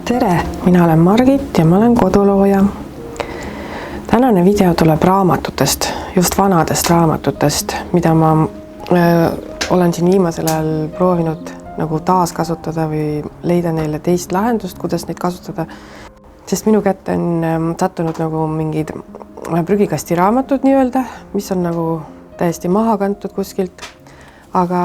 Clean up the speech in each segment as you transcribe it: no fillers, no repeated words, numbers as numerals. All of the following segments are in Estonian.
Tere, mina olen Margit ja ma olen kodulooja. Tänane video tuleb raamatutest, just vanadest raamatutest, mida ma olen siin viimasel ajal proovinud nagu taaskasutada või leida neile teist lahendust, kuidas neid kasutada. Sest minu kätte on sattunud nagu mingid prügikasti raamatud nii-öelda, mis on nagu täiesti maha kantud kuskilt. Aga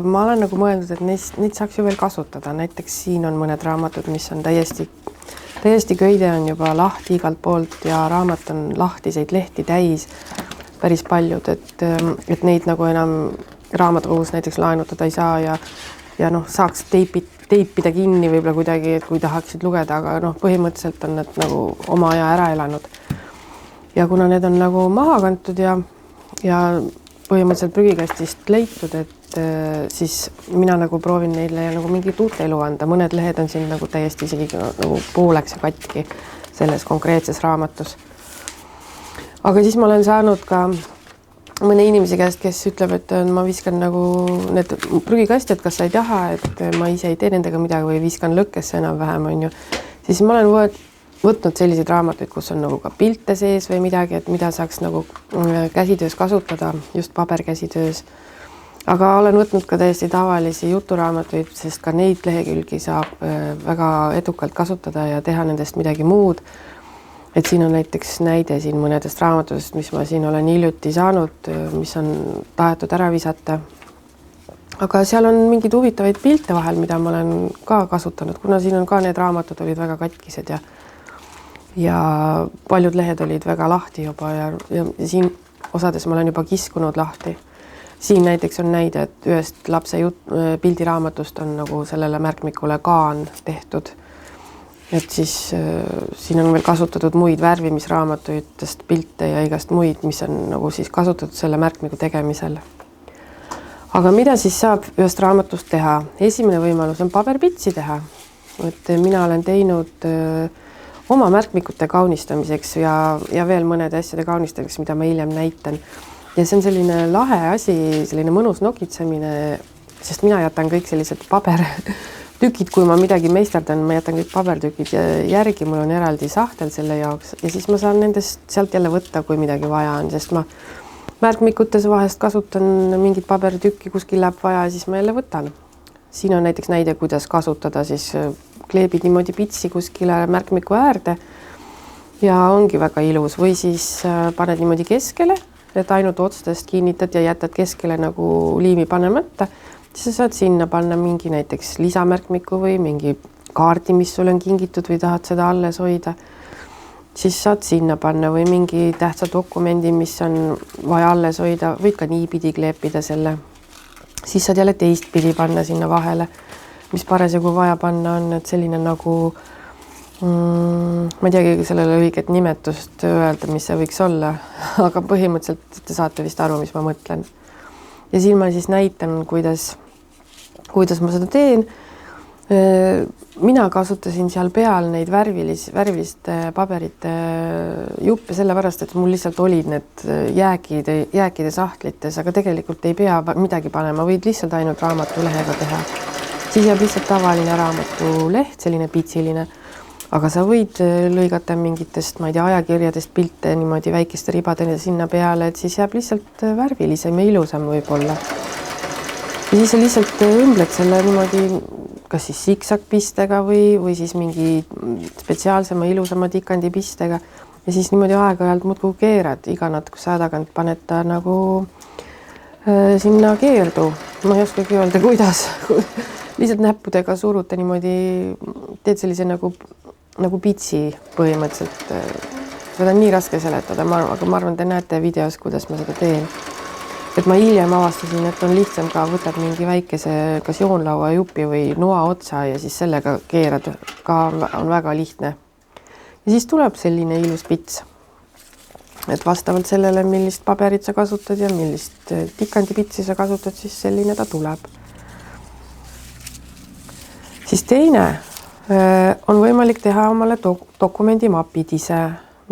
ma olen nagu mõeldud, et neid saaks ju veel kasutada. Näiteks siin on mõned raamatud, mis on täiesti köide on juba lahti igalt poolt ja raamat on lahtiseid lehti täis päris paljud, et neid nagu enam raamatukogus näiteks laenutada ei saa ja saaks teipida kinni võib-olla kuidagi, et kui tahaksid lugeda, aga põhimõtteliselt on need nagu oma aja ära elanud. Ja kuna need on nagu maha kantud ja põhimõtteliselt prügikastist leitud, et siis mina nagu proovin neile nagu mingit uut elu anda. Mõned lehed on siin nagu täiesti isegi nagu pooleks ja katki selles konkreetses raamatus. Aga siis ma olen saanud ka mõne inimese käest, kes ütleb, et ma viskan nagu need prügikastid, kas sa ei taha, et ma ise ei tee nendega midagi või viskan lõkkesse enam-vähem, on ju. Siis ma olen võtnud selliseid raamatuid, kus on nagu ka pilte sees või midagi, et mida saaks nagu käsitöös kasutada, just paberkäsitöös. Aga olen võtnud ka täiesti tavalisi juturaamatuid, sest ka neid lehekülgi saab väga edukalt kasutada ja teha nendest midagi muud. Et siin on näiteks näide siin mõnedest raamatudest, mis ma siin olen hiljuti saanud, mis on tahetud ära visata. Aga seal on mingid huvitavaid pilte vahel, mida ma olen ka kasutanud, kuna siin on ka need raamatud olid väga katkised ja paljud lehed olid väga lahti juba ja siin osades ma olen juba kiskunud lahti. Siin näiteks on näide, et ühest lapse pildiraamatust on nagu sellele märkmikule kaan tehtud. Et siis siin on veel kasutatud muid värvimisraamatutest pilte ja igast muid, mis on nagu siis kasutatud selle märkmiku tegemisel. Aga mida siis saab ühest raamatust teha? Esimene võimalus on paberpitsi teha. Et mina olen teinud oma märkmikute kaunistamiseks ja veel mõnede asjade kaunistamiseks, mida ma hiljem näitan. Ja see on selline lahe asi, selline mõnus nokitsemine, sest mina jätan kõik sellised pabertükid, kui ma midagi meisterdan, ma jätan kõik pabertükid järgi, mul on eraldi sahtel selle jaoks ja siis ma saan nendest sealt jälle võtta, kui midagi vaja on, sest ma märkmikutes vahest kasutan mingit pabertükki, kuskil läheb vaja ja siis ma jälle võtan. Siin on näiteks näide, kuidas kasutada, siis kleebid niimoodi pitsi kuskile märkmiku äärde ja ongi väga ilus või siis paned niimoodi keskele, et ainult otstest kinnitad ja jätad keskele nagu liimi panemata, siis sa saad sinna panna mingi näiteks lisamärkmiku või mingi kaardi, mis sul on kingitud või tahad seda alles hoida. Siis saad sinna panna või mingi tähtsa dokumendi, mis on vaja alles hoida, võid ka niipidi kleepida selle. Siis saad jälle teistpidi panna sinna vahele, mis parasjagu vaja panna on, et selline nagu ma ei teagi sellele õiget nimetust öelda, mis see võiks olla, aga põhimõtteliselt te saate vist aru, mis ma mõtlen. Ja siin ma siis näitan, kuidas ma seda teen. Mina kasutasin seal peal neid värviliste paberite juppe sellepärast, et mul lihtsalt olid need jääkide sahtlites, aga tegelikult ei pea midagi panema, võid lihtsalt ainult raamatulehega teha. Siis jääb lihtsalt tavaline raamatuleht, selline pitsiline. Aga sa võid lõigata mingitest, ma ei tea, ajakirjadest pilte niimoodi väikeste ribadele sinna peale, et siis jääb lihtsalt värvilisem ja ilusam võib-olla. Ja siis sa lihtsalt ümbled selle niimoodi, kas siis siksakpistega või siis mingi spetsiaalsema ilusama tikandipistega ja siis niimoodi aeg-ajalt muudkui keerad, iga natukese aja tagant paned ta nagu sinna keerdu. Ma ei oskagi öelda, kuidas. Lihtsalt näppudega suruta niimoodi, teed sellise nagu pitsi põhimõtteliselt. Seda on nii raske seletada, aga ma arvan, te näete videos, kuidas ma seda teen. Et ma hiljem avastasin, et on lihtsam ka võtad mingi väikese kas joonlaua jupi või noa otsa ja siis sellega keerad ka on väga lihtne. Ja siis tuleb selline ilus pits. Et vastavalt sellele, millist paberit sa kasutad ja millist tikandipitsi sa kasutad, siis selline ta tuleb. Siis teine on võimalik teha omale dokumendimapid ise,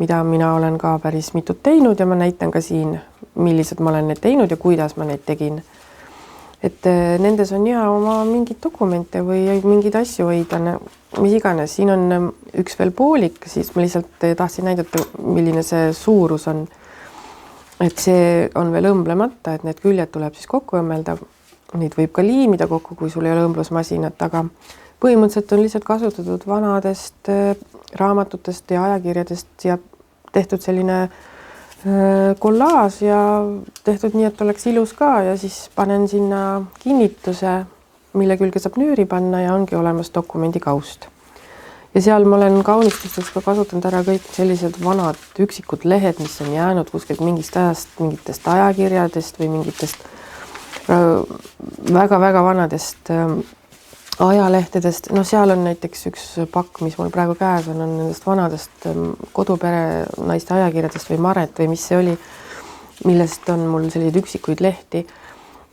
mida mina olen ka päris mitut teinud ja ma näitan ka siin, millised ma olen need teinud ja kuidas ma neid tegin. et nendes on hea oma mingeid dokumente või mingeid asju hoida, mis iganes. Siin on üks veel poolik, siis ma lihtsalt tahtsin näidata, milline see suurus on. Et see on veel õmblemata, et need küljed tuleb siis kokku õmmelda. Neid võib ka liimida kokku, kui sul ei ole õmblusmasinat, aga põhimõtteliselt on lihtsalt kasutatud vanadest raamatutest ja ajakirjadest ja tehtud selline kollaaž ja tehtud nii, et oleks ilus ka ja siis panen sinna kinnituse, mille külge saab nööri panna ja ongi olemas dokumendi kaust. Ja seal ma olen kaunistusteks ka kasutanud ära kõik sellised vanad üksikud lehed, mis on jäänud kuskilt mingist ajast, mingitest ajakirjadest või mingitest väga-väga vanadest ajalehtedest. No seal on näiteks üks pakk, mis mul praegu käes on nendest vanadest kodupere naiste ajakirjadest või Maret või mis see oli, millest on mul selliseid üksikuid lehti.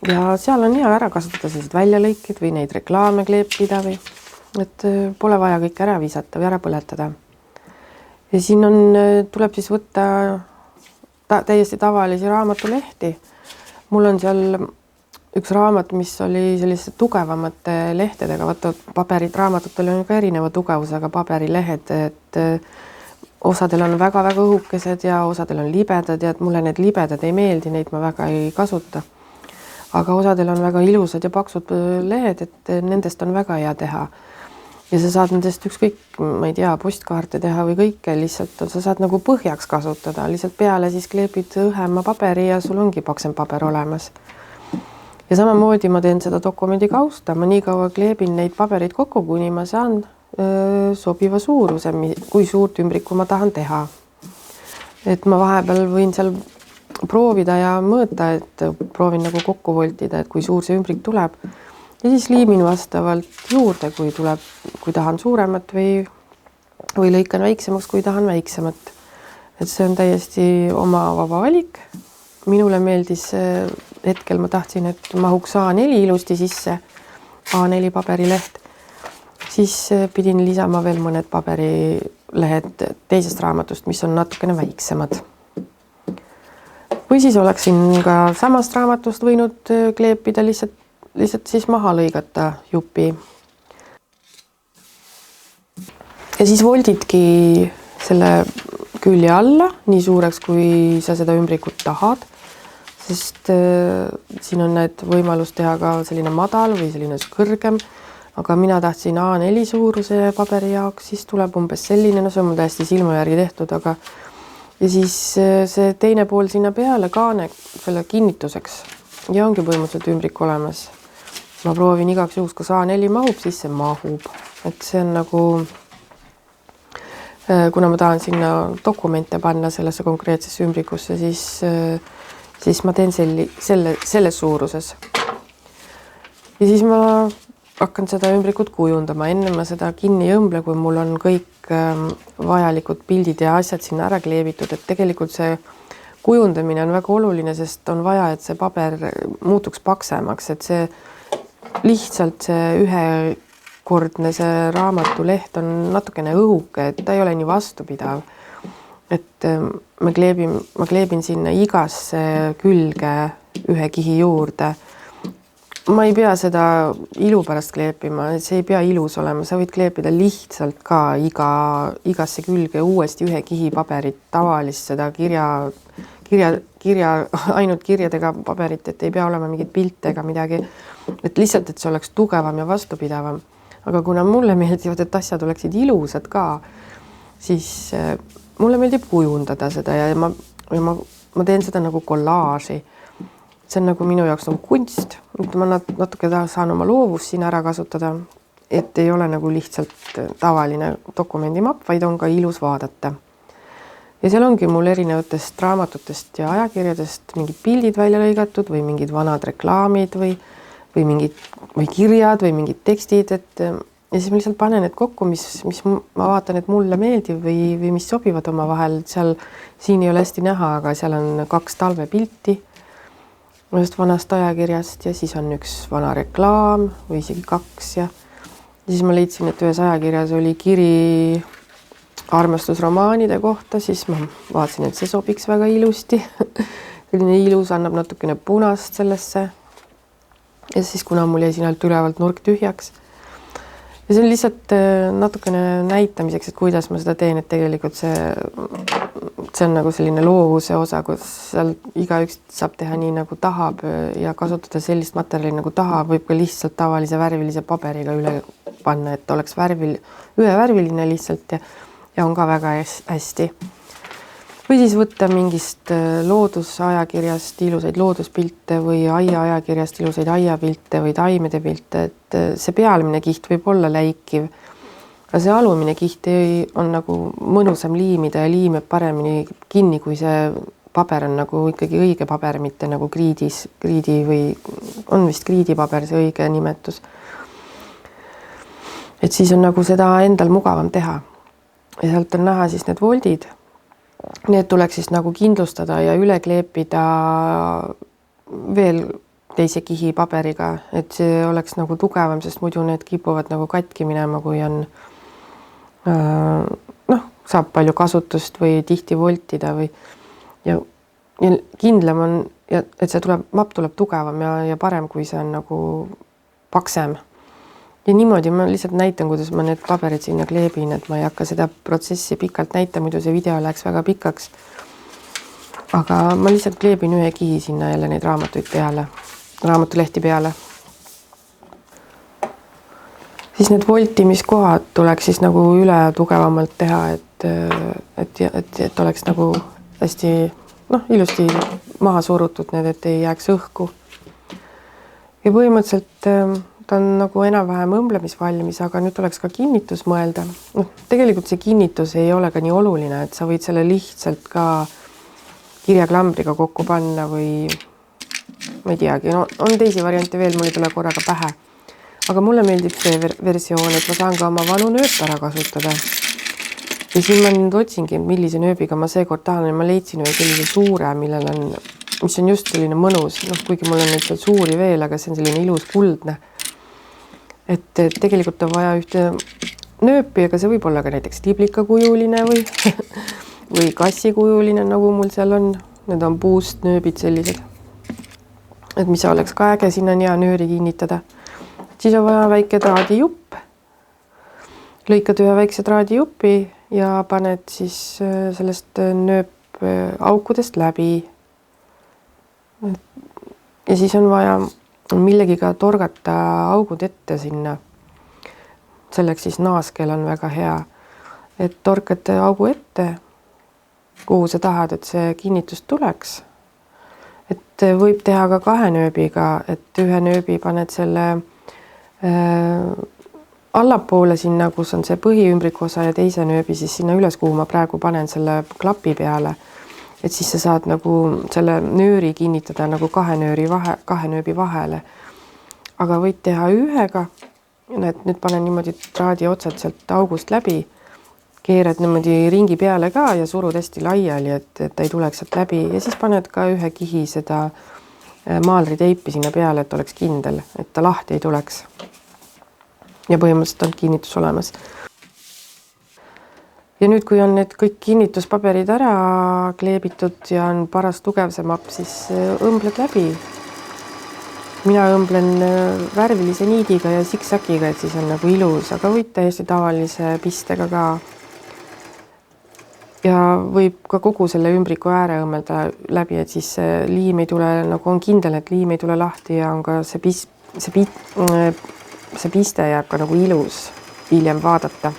Ja seal on hea ära kasutada sellised väljalõikid või neid reklaame kleepida või et pole vaja kõik ära visata või ära põletada. Ja siin tuleb siis võtta täiesti tavalisi raamatulehti. Mul on seal üks raamat, mis oli selliste tugevamate lehtedega, vaata paberid, raamatutel on ka erineva tugevusega paberilehed, et osadel on väga-väga õhukesed ja osadel on libedad ja et mulle need libedad ei meeldi, neid ma väga ei kasuta. Aga osadel on väga ilusad ja paksud lehed, et nendest on väga hea teha. Ja sa saad nendest ükskõik, ma ei tea, postkaarte teha või kõike, lihtsalt sa saad nagu põhjaks kasutada, lihtsalt peale siis kleepid õhema paberi ja sul ongi paksem paber olemas. Ja samamoodi ma teen seda dokumendi kausta, ma nii kaua kleebin neid paberid kokku, kuni ma saan sobiva suuruse, kui suurt ümbrikku ma tahan teha. Et ma vahepeal võin seal proovida ja mõõta, et proovin nagu kokku voltida, et kui suur see ümbrik tuleb. Ja siis liimin vastavalt juurde, kui tahan suuremat või lõikan väiksemaks, kui tahan väiksemat. Et see on täiesti oma vaba valik. Minule meeldis hetkel, ma tahtsin, et mahuks A4 ilusti sisse, A4 paberileht. Siis pidin lisama veel mõned paberilehed teisest raamatust, mis on natukene väiksemad. Või siis oleksin ka samast raamatust võinud kleepida lihtsalt siis maha lõigata jupi. Ja siis voldidki selle külje alla nii suureks, kui sa seda ümbrikut tahad. Sest siin on need võimalus teha ka selline madal või selline kõrgem, aga mina tahtsin A4 suuruse paberi jaoks, siis tuleb umbes selline, no see on mul täiesti silma järgi tehtud, aga ja siis see teine pool sinna peale kaane selle kinnituseks ja ongi põhimõtteliselt ümbrik olemas. Ma proovin igaks juhuks, kas A4 mahub, siis see mahub, et see on nagu kuna ma tahan sinna dokumente panna sellesse konkreetsesse ümbrikusse, siis ma teen selles suuruses. Ja siis ma hakkan seda ümbrikut kujundama. Enne ma seda kinni ei õmble, kui mul on kõik vajalikud pildid ja asjad sinna ära kleebitud. Et tegelikult see kujundamine on väga oluline, sest on vaja, et see paber muutuks paksemaks. Et see lihtsalt see ühekordne see raamatuleht on natukene õhuke, et ta ei ole nii vastupidav. Et ma kleebin sinna igasse külge ühe kihi juurde. Ma ei pea seda ilu pärast kleepima, see ei pea ilus olema, sa võid kleepida lihtsalt ka igasse külge uuesti ühe kihi paberit, tavalist seda ainult kirjadega paberit, et ei pea olema mingit pilte ega midagi. Et lihtsalt, et see oleks tugevam ja vastupidavam. Aga kuna mulle meeldivad, et asjad oleksid ilusad ka, siis mulle meeldib kujundada seda ja ma teen seda nagu kollaaži. See on nagu minu jaoks on kunst. Ma natuke saan oma loovust siin ära kasutada, et ei ole nagu lihtsalt tavaline dokumendimapp, vaid on ka ilus vaadata. Ja seal ongi mul erinevatest raamatutest ja ajakirjadest mingid pildid välja lõigatud või mingid vanad reklaamid või kirjad või mingid tekstid, ja siis ma lihtsalt panen need kokku, mis ma vaatan, et mulle meeldib või mis sobivad oma vahel. Siin ei ole hästi näha, aga seal on 2 talvepilti ühest vanast ajakirjast ja siis on üks vana reklaam või isegi 2 ja siis ma leidsin, et ühes ajakirjas oli kiri armastusromaanide kohta, siis ma vaatasin, et see sobiks väga ilusti. Selline ilus annab natukene punast sellesse. ja siis, kuna mul jäi siin alt ülevalt nurk tühjaks. Ja see on lihtsalt natukene näitamiseks, et kuidas ma seda teen, et tegelikult see on nagu selline loovuse osa, kus seal igaüks saab teha nii, nagu tahab ja kasutada sellist materjali, nagu tahab, võib ka lihtsalt tavalise värvilise paberiga üle panna, et oleks ühevärviline lihtsalt ja on ka väga hästi. Või siis võtta mingist loodusajakirjast ilusaid looduspilte või ajakirjast ilusaid aiapilte või taimede pilte, et see pealmine kiht võib olla läikiv, aga see alumine kiht on nagu mõnusam liimida ja liimeb paremini kinni, kui see paber on nagu ikkagi õige paber, mitte nagu kriidi või on vist kriidipaber see õige nimetus. Et siis on nagu seda endal mugavam teha ja sealt on näha siis need voldid. Need tuleks siis nagu kindlustada ja üle kleepida veel teise kihi paberiga, et see oleks nagu tugevam, sest muidu need kipuvad nagu katki minema, kui on saab palju kasutust või tihti voltida või ja kindlam on, et see mapp tuleb tugevam ja parem, kui see on nagu paksem. Ja niimoodi ma lihtsalt näitan, kuidas ma need paberid sinna kleebin, et ma ei hakka seda protsessi pikalt näita, muidu see video läheks väga pikaks. Aga ma lihtsalt kleebin ühe kihi sinna jälle neid raamatulehti peale. Siis need voltimiskohad tuleks siis nagu üle tugevamalt teha, et oleks nagu hästi ilusti maha surutud need, et ei jääks õhku. Ja põhimõtteliselt ta on nagu enam-vähem õmblemisvalmis, aga nüüd tuleks ka kinnitus mõelda. Tegelikult see kinnitus ei ole ka nii oluline, et sa võid selle lihtsalt ka kirjaklambriga kokku panna või ma ei teagi, on teisi variante veel, mul ei tule korraga pähe. Aga mulle meeldib see versioon, et ma saan ka oma vanu nööp ära kasutada. Ja siin ma nüüd otsingi, millise nööbiga ma seekord tahan ja ma leidsin ühe sellise suure, mis on just selline mõnus, kuigi mul on neid seal suuri veel, aga see on selline ilus kuldne. Et tegelikult on vaja ühte nööpi, aga see võib olla ka näiteks tiblikakujuline või kassikujuline, nagu mul seal on. Need on puust nööbid sellised. Et mis oleks ka äge, sinna on hea nööri kinnitada. Siis on vaja väike traadijupp. Lõikad ühe väikse traadijupi ja paned siis sellest nööp aukudest läbi. Ja siis on vaja millegiga torgata augud ette sinna. Selleks siis naaskel on väga hea, et torkad augu ette, kuhu sa tahad, et see kinnitus tuleks. Et võib teha ka kahe nööbiga, et ühe nööbi paned selle allapoole sinna, kus on see põhiümbrikosa ja teise nööbi siis sinna üles, kuhu ma praegu panen selle klapi peale. Et siis sa saad nagu selle nööri kinnitada nagu kahe nööbi vahele. Aga võid teha ühega. Nüüd panen niimoodi traadi otsad sealt august läbi. Keerad niimoodi ringi peale ka ja surud hästi laiali, et ta ei tuleks sealt läbi. Ja siis paned ka ühe kihi seda maalriteipi sinna peale, et oleks kindel, et ta lahti ei tuleks. Ja põhimõtteliselt on kinnitus olemas. Ja nüüd, kui on need kõik kinnituspaberid ära kleebitud ja on paras tugev see mapp, siis õmbled läbi. Mina õmblen värvilise niidiga ja siksakiga, et siis on nagu ilus, aga võid täiesti tavalise pistega ka. Ja võib ka kogu selle ümbriku ääre õmmelda läbi, et siis see liim ei tule, nagu on kindel, et liim ei tule lahti ja on ka see piste jääb ka nagu ilus hiljem vaadata.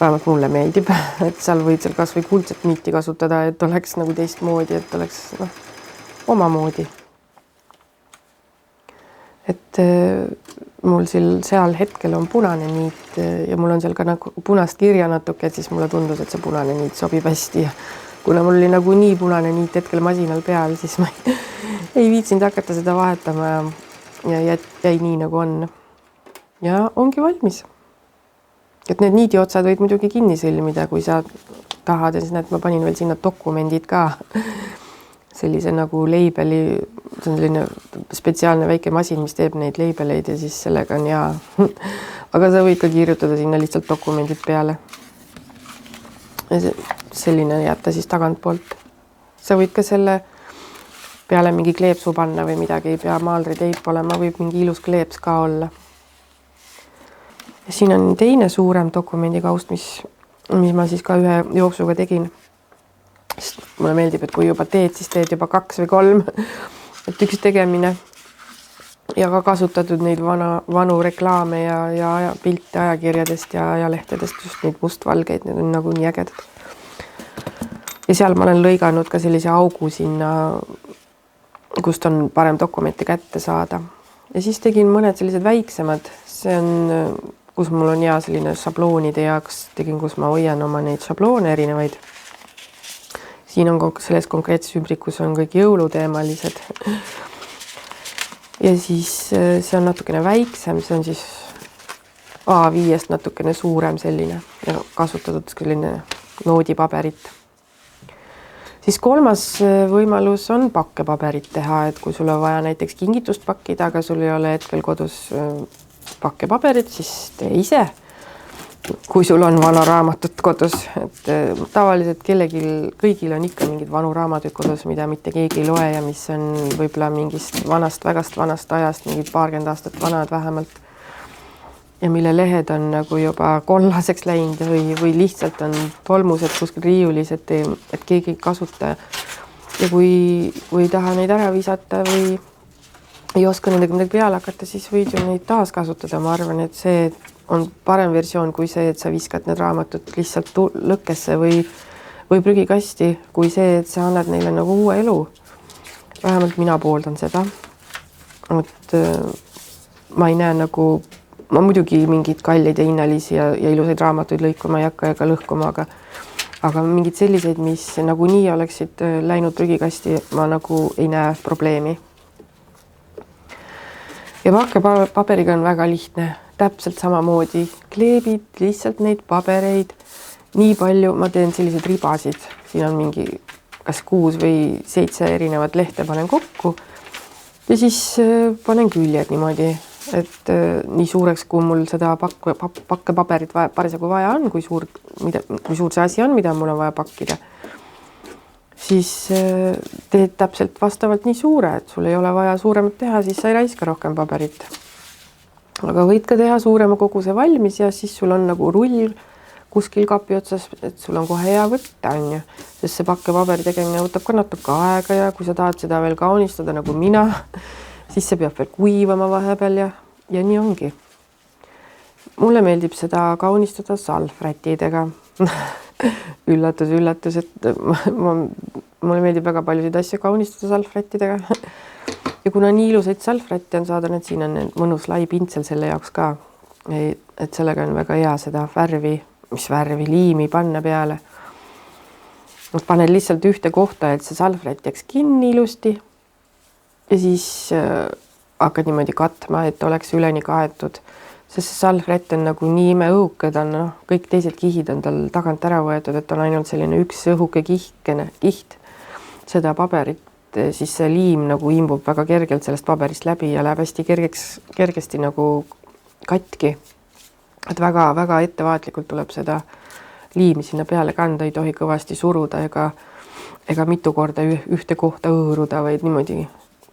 Vähemalt mulle meeldib, et seal võid seal kas või kuldset niiti kasutada, et oleks nagu teistmoodi, et oleks omamoodi. Et mul seal hetkel on punane niit ja mul on seal ka nagu punast kirja natuke, et siis mulle tundus, et see punane niit sobib hästi. Ja kuna mul oli nagu nii punane niit hetkel masinal peal, siis ma ei viitsinud hakata seda vahetama ja jäi nii nagu on. Ja ongi valmis. Et need niidiotsad võid muidugi kinni sõlmida, kui sa tahad, ja siis ma panin veel sinna dokumendid ka. Sellise nagu leibeli, see on selline spetsiaalne väike masin, mis teeb neid leibeleid ja siis sellega on hea. Aga sa võid ka kirjutada sinna lihtsalt dokumendid peale. Ja selline jätta siis tagantpoolt. Sa võid ka selle peale mingi kleepsu panna või midagi, ei pea maalriteip olema, võib mingi ilus kleeps ka olla. Ja siin on teine suurem dokumendikaust, mis ma siis ka ühe jooksuga tegin. Sest mulle meeldib, et kui juba teed, siis teed juba 2 või 3, et üks tegemine ja ka kasutatud neid vanu reklaame ja pilte ajakirjadest ja ajalehtedest, just neid mustvalgeid, need on nagu nii ägedad. Ja seal ma olen lõiganud ka sellise augu sinna, kust on parem dokumente kätte saada. Ja siis tegin mõned sellised väiksemad, see on, kus mul on hea selline šabloonide jaoks, tegin, kus ma hoian oma neid šabloone erinevaid. Siin on selles konkreetses ümbrikus on kõik jõuluteemalised. Ja siis see on natukene väiksem, see on siis A5-st natukene suurem selline ja kasutatud selline noodipaberit. Siis kolmas võimalus on pakkepaberit teha, et kui sul on vaja näiteks kingitust pakkida, aga sul ei ole hetkel kodus pakkepaberit, siis tee ise. Kui sul on vana raamatut kodus, et tavaliselt kõigil on ikka mingid vanu raamatud kodus, mida mitte keegi ei loe ja mis on võib-olla mingist vanast ajast, mingid paarkümmend aastat vanad vähemalt. Ja mille lehed on nagu juba kollaseks läinud või lihtsalt on tolmused kuskil riiulis, et keegi ei kasuta. Ja kui ei taha neid ära visata või ei oska nendega midagi peale hakata, siis võid ju neid taas kasutada. Ma arvan, et see on parem versioon kui see, et sa viskad need raamatud lihtsalt lõkkesse või prügikasti, kui see, et sa annad neile nagu uue elu. Vähemalt mina pooldan seda. Et ma ei näe nagu, ma muidugi mingid kalleid ja hinnalisi ja ilusaid raamatuid lõikuma ei hakka ega lõhkuma, aga mingid selliseid, mis nagu nii oleksid läinud prügikasti, ma nagu ei näe probleemi. Ja pakkepaberiga on väga lihtne. Täpselt samamoodi kleebid lihtsalt neid pabereid nii palju, ma teen sellised ribasid, siin on mingi kas 6 või 7 erinevat lehte panen kokku ja siis panen küljed niimoodi, et nii suureks, kui mul seda pakkepaberit parasjagu vaja on, kui suur see asi on, mida mul on vaja pakkida, siis teed täpselt vastavalt nii suure, et sul ei ole vaja suuremat teha, siis sa ei raiska rohkem paberit. Aga võid ka teha suurema koguse valmis ja siis sul on nagu rull kuskil kapi otsas, et sul on kohe hea võtta, on ju. Sest see pakkepaberi tegemine võtab ka natuke aega ja kui sa tahad seda veel kaunistada nagu mina, siis see peab veel kuivama vahepeal ja nii ongi. Mulle meeldib seda kaunistada salvrätidega. Üllatus, et mulle meeldib väga paljusid asju kaunistada salvrätidega. Ja kuna nii ilusaid salvrätte on saada, et siin on mõnus lai pintsel selle jaoks ka, et sellega on väga hea seda liimi panna peale. Paned lihtsalt ühte kohta, et see salvrätt jääks kinni ilusti ja siis hakkad niimoodi katma, et oleks üleni kaetud, sest see salvrätt on nagu nii imeõhuke, kõik teised kihid on tal tagant ära võetud, et on ainult selline üks õhuke kiht seda paberit. Siis see liim nagu imbub väga kergelt sellest paberist läbi ja läheb hästi kergesti nagu katki. Et väga ettevaatlikult tuleb seda liimi sinna peale kanda, ei tohi kõvasti suruda ega mitu korda ühte kohta õõruda, vaid niimoodi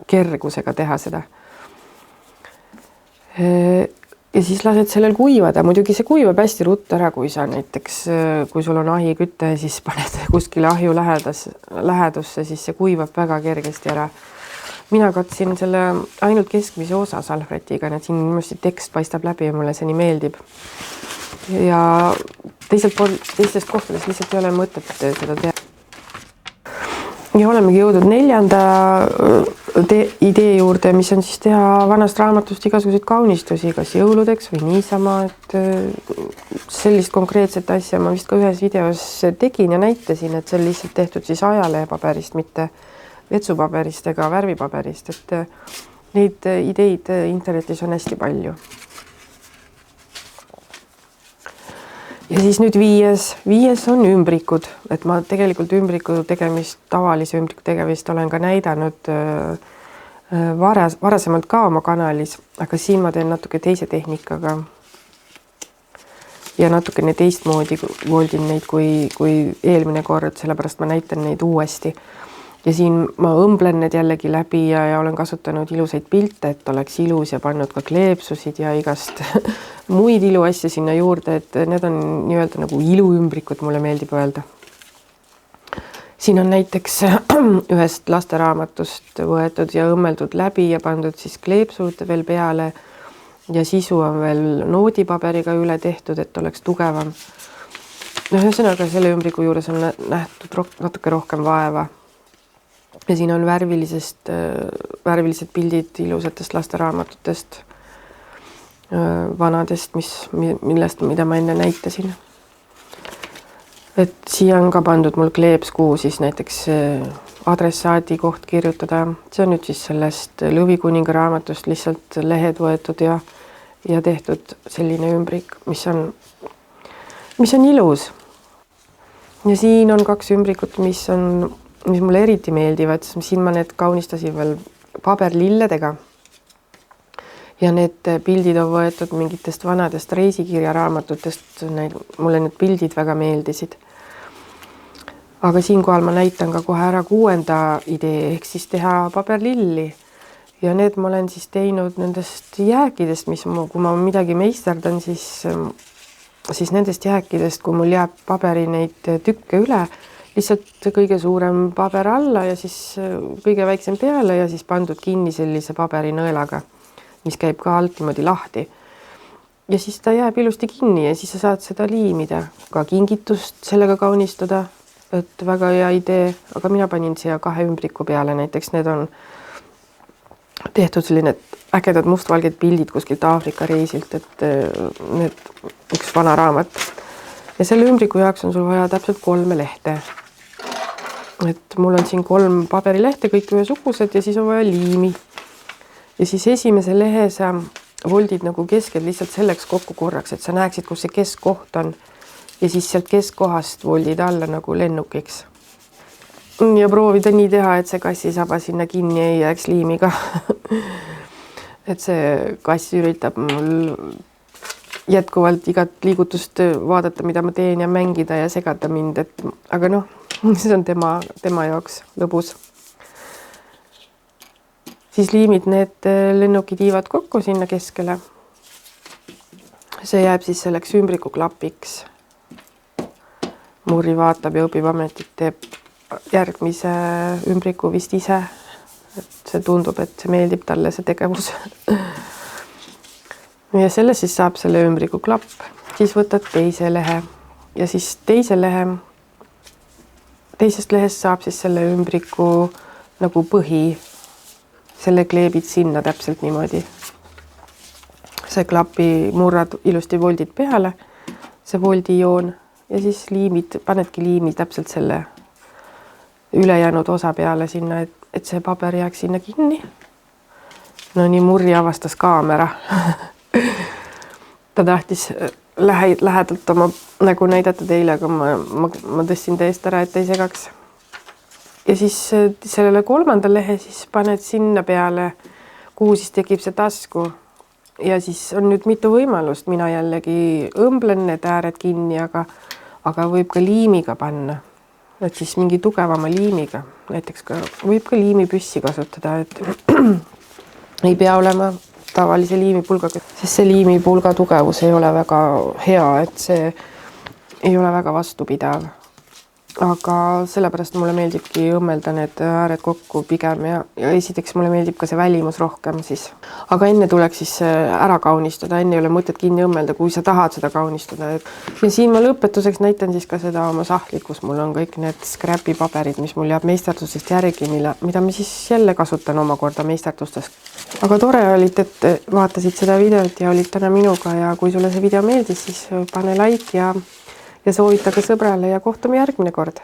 kergusega teha seda. Ja siis lased sellel kuivada. Muidugi see kuivab hästi ruttu ära, kui sa näiteks, kui sul on ahiküte, siis paned kuskile ahju lähedusse, siis see kuivab väga kergesti ära. Mina katsin selle ainult keskmise osa salvrätiga, et siin niimoodi tekst paistab läbi ja mulle see nii meeldib. Ja teistest kohtadest lihtsalt ei ole mõtet seda teha. Ja olemegi jõudnud 4. idee juurde, mis on siis teha vanast raamatust igasuguseid kaunistusi, kas jõuludeks või niisama, et sellist konkreetset asja ma vist ka ühes videos tegin ja näitasin, et see on lihtsalt tehtud siis ajalehepaberist, mitte vetsupaberist ega värvipaberist, et neid ideid internetis on hästi palju. Ja siis nüüd 5 on ümbrikud, et ma tegelikult tavalise ümbriku tegemist olen ka näidanud varasemalt ka oma kanalis, aga siin ma teen natuke teise tehnikaga ja natukene teistmoodi voldin neid kui eelmine kord, sellepärast ma näitan neid uuesti. ja siin ma õmblen need jällegi läbi ja olen kasutanud ilusaid pilte, et oleks ilus ja pannud ka kleepsusid ja igast muid iluasju sinna juurde, et need on nii-öelda nagu iluümbrikud, mulle meeldib öelda. Siin on näiteks ühest lasteraamatust võetud ja õmmeldud läbi ja pandud siis kleepsud veel peale ja sisu on veel noodipaberiga üle tehtud, et oleks tugevam. Ühesõnaga selle ümbriku juures on nähtud natuke rohkem vaeva. Ja siin on värvilised pildid ilusatest lasteraamatutest, vanadest, mida ma enne näitasin. Et siia on ka pandud mul kleeps, kuhu siis näiteks adressaadi koht kirjutada. See on nüüd siis sellest Lõvikuninga raamatust lihtsalt lehed võetud ja tehtud selline ümbrik, mis on ilus. Ja siin on 2 ümbrikut, mis mulle eriti meeldivad. Siin ma need kaunistasin veel paberlilledega. Ja need pildid on võetud mingitest vanadest reisikirjaraamatutest. Mulle need pildid väga meeldisid. Aga siinkohal ma näitan ka kohe ära 6. idee, ehk siis teha paberlilli. Ja need ma olen siis teinud nendest jääkidest, kui ma midagi meisterdan, siis nendest jääkidest, kui mul jääb paberi neid tükke üle, lihtsalt kõige suurem paber alla ja siis kõige väiksem peale ja siis pandud kinni sellise paberinõelaga, mis käib ka alt niimoodi lahti. Ja siis ta jääb ilusti kinni ja siis sa saad seda liimida, ka kingitust sellega kaunistada, et väga hea idee, aga mina panin siia 2 ümbriku peale, näiteks need on tehtud selline ägedad mustvalged pildid kuskilt Aafrika reisilt, et need üks vana raamat. Ja selle ümbriku jaoks on sul vaja täpselt 3 lehte. Et mul on siin 3 paberilehte, kõik ühesugused ja siis on vaja liimi. Ja siis esimese lehe sa voldid nagu keskel lihtsalt selleks kokku korraks, et sa näeksid, kus see keskkoht on. Ja siis sealt keskkohast voldid alla nagu lennukiks. Ja proovida nii teha, et see kassisaba sinna kinni ei jääks liimiga. Et see kass üritab mul jätkuvalt igat liigutust vaadata, mida ma teen ja mängida ja segada mind, aga noh, see on tema jaoks lõbus. Siis liimid need lennukitiivad kokku sinna keskele. See jääb siis selleks ümbriku klapiks. Murri vaatab ja õpib ametit, teeb järgmise ümbriku vist ise. Et see tundub, et see meeldib talle see tegevus. Ja sellest siis saab selle ümbriku klapp. Siis võtad teise lehe ja siis teisest lehest saab siis selle ümbriku nagu põhi. Selle kleebid sinna täpselt niimoodi. See klapi murrad ilusti voldid peale, see voldijoon ja siis panedki liimi täpselt selle ülejäänud osa peale sinna, et see paber jääks sinna kinni. No nii Murri avastas kaamera. Ta tahtis lähedalt oma nägu näidata teile, aga ma tõstin täiesti ära, et ei segaks. Ja siis sellele 3. lehe siis paned sinna peale, kuhu siis tekib see tasku. Ja siis on nüüd mitu võimalust. Mina jällegi õmblen need ääred kinni, aga võib ka liimiga panna. Et siis mingi tugevama liimiga. Näiteks võib ka liimipüssi kasutada, et ei pea olema tavalise liimipulgaga. Sest see liimipulga tugevus ei ole väga hea, et see ei ole väga vastupidav. Aga sellepärast mulle meeldibki õmmelda need ääred kokku pigem ja esiteks mulle meeldib ka see välimus rohkem siis. Aga enne tuleks siis ära kaunistada, enne ei ole mõtet kinni õmmelda, kui sa tahad seda kaunistada. Ja siin ma lõpetuseks näitan siis ka seda oma sahtlit, kus mul on kõik need scrapi paberid, mis mul jääb meisterdusest järgi, mida ma siis jälle kasutan omakorda meisterdustes. Aga tore olid, et vaatasid seda videot ja olid täna minuga ja kui sulle see video meeldis, siis pane like ja soovita ka sõbrale ja kohtume järgmine kord.